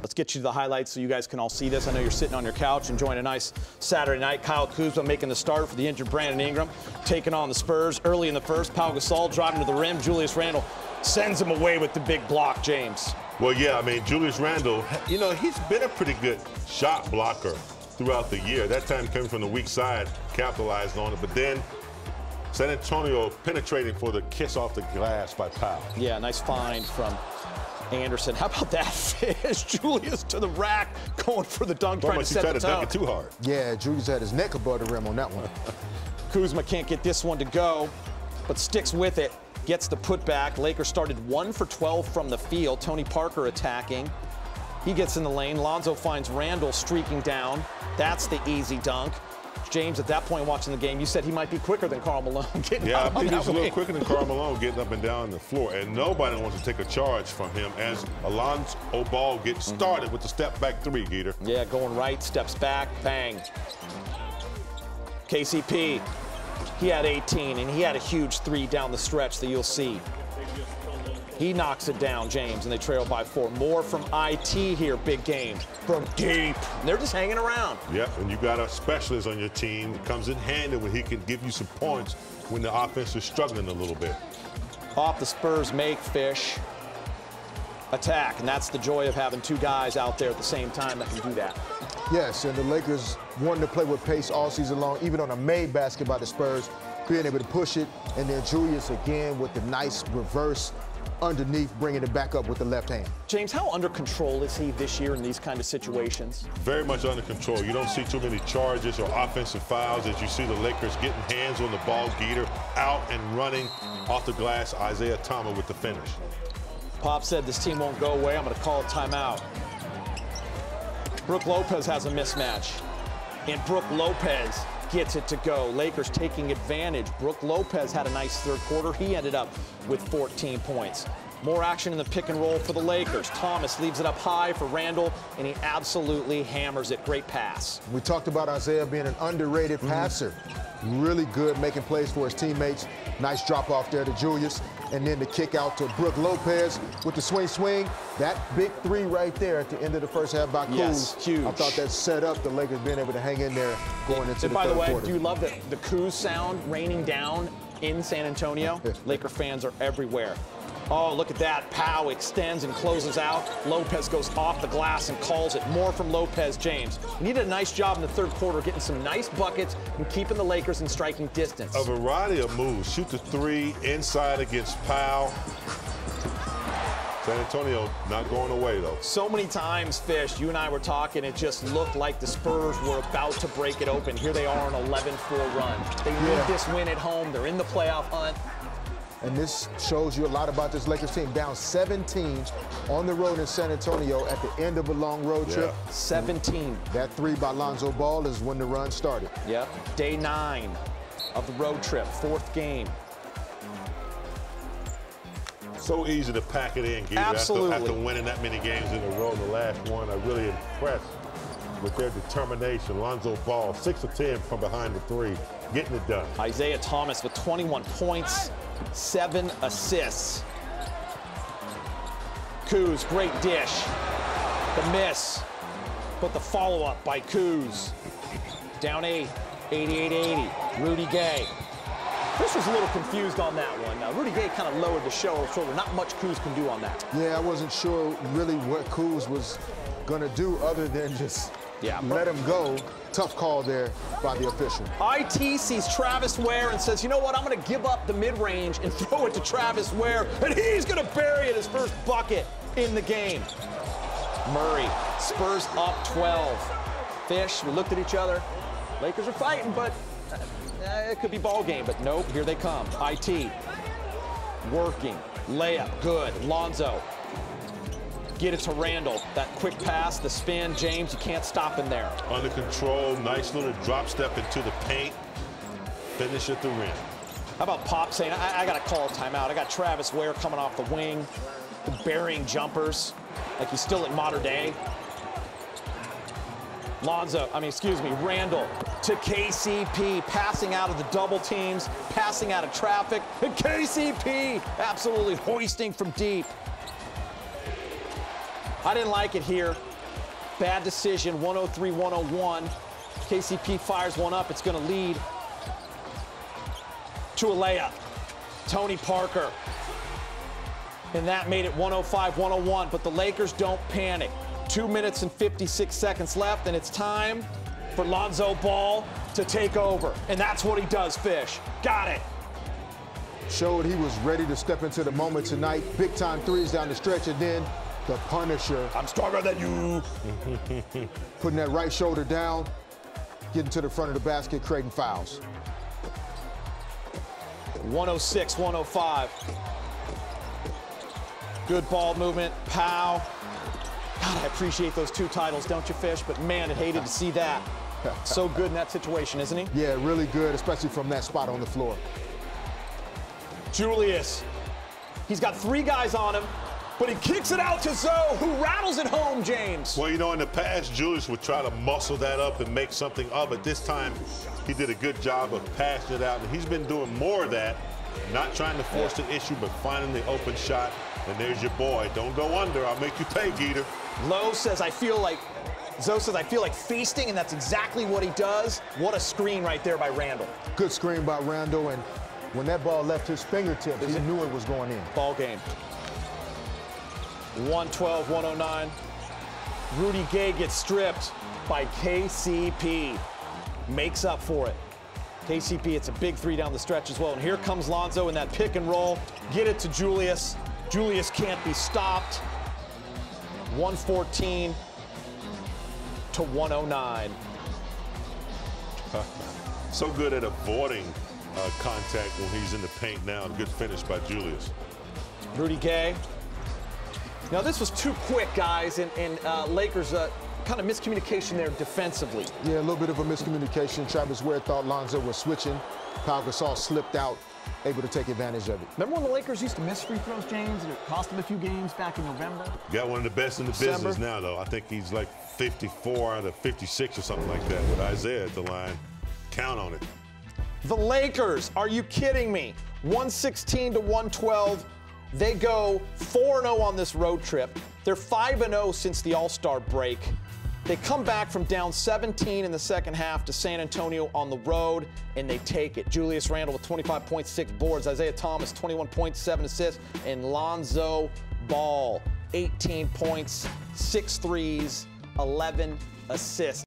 Let's get you to the highlights so you guys can all see this. I know you're sitting on your couch enjoying a nice Saturday night. Kyle Kuzma making the start for the injured Brandon Ingram, taking on the Spurs early in the first. Pau Gasol driving to the rim. Julius Randle sends him away with the big block, James. Well, yeah, I mean, Julius Randle, you know, he's been a pretty good shot blocker throughout the year. That time coming from the weak side, capitalized on it. But then San Antonio penetrating for the kiss off the glass by Pau. Yeah, nice find from Anderson. How about that fish? Julius to the rack, going for the dunk, trying to set the tone. Dunk it too hard. Yeah, Julius had his neck above the rim on that one. Kuzma can't get this one to go, but sticks with it. Gets the putback. Lakers started 1 for 12 from the field. Tony Parker attacking. He gets in the lane. Lonzo finds Randle streaking down. That's the easy dunk. James, at that point watching the game, you said he might be quicker than Karl Malone. Yeah, I think he's a little quicker than Karl Malone getting up and down the floor. And nobody wants to take a charge from him as Alonzo Ball gets started with the step back three, Geeter. Yeah, going right, steps back, bang. KCP, he had 18, and he had a huge three down the stretch that you'll see. He knocks it down, James, and they trail by 4. More from IT here, big game. From deep. And they're just hanging around. Yep, and you got a specialist on your team that comes in handy when he can give you some points when the offense is struggling a little bit. Off the Spurs make, Fish. Attack, and that's the joy of having two guys out there at the same time that can do that. Yes, and the Lakers wanting to play with pace all season long, even on a made basket by the Spurs, being able to push it, and then Julius again with the nice reverse underneath, bringing it back up with the left hand. James, how under control is he this year in these kind of situations? Very much under control. You don't see too many charges or offensive fouls as you see the Lakers getting hands on the ball. Geeter out and running off the glass. Isaiah Thomas with the finish. Pop said this team won't go away. I'm going to call a timeout. Brook Lopez has a mismatch, and Brook Lopez gets it to go. Lakers taking advantage. Brook Lopez had a nice third quarter. He ended up with 14 points. More action in the pick and roll for the Lakers. Thomas leaves it up high for Randle, and he absolutely hammers it. Great pass. We talked about Isaiah being an underrated passer. Really good making plays for his teammates. Nice drop off there to Julius. And then the kick out to Brook Lopez with the swing. That big three right there at the end of the first half by Kuz. Yes, huge. I thought that set up the Lakers being able to hang in there going into the third quarter. By the way, do you love the Kuz sound raining down in San Antonio? Laker fans are everywhere. Oh, look at that. Pau extends and closes out. Lopez goes off the glass and calls it. More from Lopez, James. He did a nice job in the third quarter getting some nice buckets and keeping the Lakers in striking distance. A variety of moves. Shoot the three inside against Pau. San Antonio not going away, though. So many times, Fish, you and I were talking, it just looked like the Spurs were about to break it open. Here they are on an 11-4 run. They need this win at home. They're in the playoff hunt. And this shows you a lot about this Lakers team. Down 17 on the road in San Antonio at the end of a long road trip. 17. That three by Lonzo Ball is when the run started. Yep. Day 9 of the road trip, 4th game. So easy to pack it in, Geeter. Absolutely. After winning that many games in a row, the last one, I'm really impressed with their determination. Lonzo Ball, 6 of 10 from behind the three, getting it done. Isaiah Thomas with 21 points, 7 assists. Kuz, great dish. The miss, but the follow-up by Kuz. Down 8, 88-80. Rudy Gay. Chris was a little confused on that one. Rudy Gay kind of lowered the shoulder. Not much Kuz can do on that. Yeah, I wasn't sure really what Kuz was going to do other than just let him go. Tough call there by the official. IT sees Travis Ware and says, you know what, I'm going to give up the mid-range and throw it to Travis Ware, and he's going to bury it, his first bucket in the game. Murray, Spurs up 12. Fish, we looked at each other. Lakers are fighting, but it could be ball game, but nope, here they come. IT, working, layup, good. Lonzo, get it to Randle. That quick pass, the spin, James, you can't stop him there. Under control, nice little drop step into the paint. Finish at the rim. How about Pop saying, I got to call a timeout. I got Travis Ware coming off the wing, burying jumpers like he's still at modern day. Randle to KCP, passing out of the double teams, passing out of traffic, and KCP absolutely hoisting from deep. I didn't like it here. Bad decision, 103-101. KCP fires one up. It's going to lead to a layup. Tony Parker. And that made it 105-101, but the Lakers don't panic. 2 minutes and 56 seconds left, and it's time for Lonzo Ball to take over. And that's what he does, Fish. Got it. Showed he was ready to step into the moment tonight. Big time threes down the stretch, and then the Punisher. I'm stronger than you. Putting that right shoulder down, getting to the front of the basket, creating fouls. 106-105. Good ball movement, pow. God, I appreciate those 2 titles, don't you, Fish? But man, I hated to see that. So good in that situation, isn't he? Yeah, really good, especially from that spot on the floor. Julius. He's got 3 guys on him, but he kicks it out to Zoe, who rattles it home, James. Well, you know, in the past, Julius would try to muscle that up and make something of it. This time, he did a good job of passing it out, and he's been doing more of that, not trying to force the issue, but finding the open shot. And there's your boy. Don't go under. I'll make you pay, Geeter. Zoe says, I feel like feasting, and that's exactly what he does. What a screen right there by Randall. Good screen by Randall, and when that ball left his fingertips, he knew it was going in. Ball game. 112-109. Rudy Gay gets stripped by KCP. Makes up for it. KCP, it's a big 3 down the stretch as well. And here comes Lonzo in that pick and roll. Get it to Julius. Julius can't be stopped. 114-109. So good at avoiding contact when he's in the paint now. Good finish by Julius. Rudy Gay. Now, this was too quick, guys, and Lakers kind of miscommunication there defensively. Yeah, a little bit of a miscommunication. Travis Ware thought Lonzo was switching. Pau Gasol slipped out, able to take advantage of it. Remember when the Lakers used to miss free throws, James, and it cost them a few games back in November? Got one of the best in the business now, though. I think he's like 54 out of 56 or something like that with Isaiah at the line. Count on it. The Lakers, are you kidding me? 116-112. They go 4-0 on this road trip. They're 5-0 since the All-Star break. They come back from down 17 in the second half to San Antonio on the road, and they take it. Julius Randle with 25.6 boards, Isaiah Thomas 21.7 assists, and Lonzo Ball 18 points, 6 threes, 11 assists.